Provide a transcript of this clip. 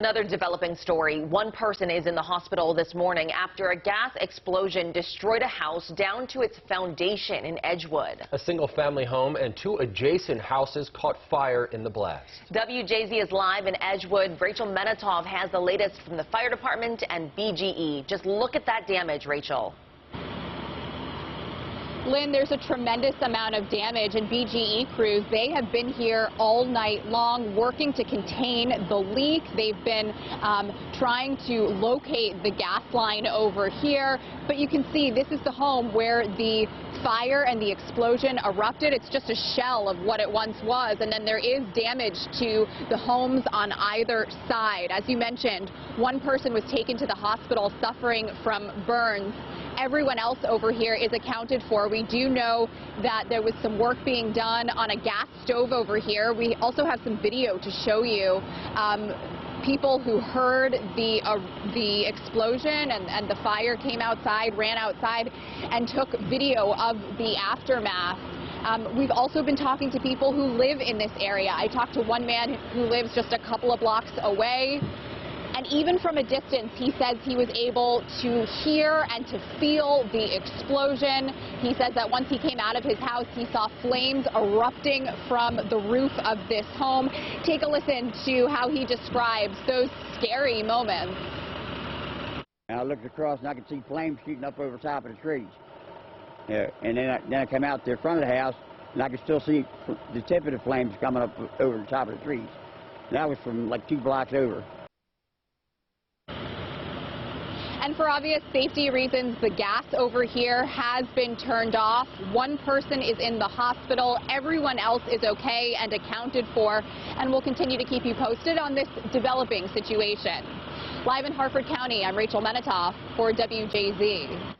Another developing story. One person is in the hospital this morning after a gas explosion destroyed a house down to its foundation in Edgewood. A single-family home and two adjacent houses caught fire in the blast. WJZ is live in Edgewood. Rachel Menatov has the latest from the fire department and BGE. Just look at that damage, Rachel. Lynn, there's a tremendous amount of damage, and BGE crews, they have been here all night long working to contain the leak. They've been trying to locate the gas line over here, but you can see this is the home where the fire and the explosion erupted. It's just a shell of what it once was, and then there is damage to the homes on either side. As you mentioned, one person was taken to the hospital suffering from burns. Everyone else over here is accounted for. We do know that there was some work being done on a gas stove over here. We also have some video to show you. People who heard the explosion and the fire came outside, ran outside, and took video of the aftermath. We've also been talking to people who live in this area. I talked to one man who lives just a couple of blocks away. And even from a distance, he says he was able to hear and to feel the explosion. He says that once he came out of his house, he saw flames erupting from the roof of this home. Take a listen to how he describes those scary moments. And I looked across and I could see flames shooting up over top of the trees. And then I come out to the front of the house and I could still see the tip of the flames coming up over the top of the trees. And that was from like 2 blocks over. And for obvious safety reasons, the gas over here has been turned off. One person is in the hospital. Everyone else is okay and accounted for. And we'll continue to keep you posted on this developing situation. Live in Harford County, I'm Rachel Menatov for WJZ.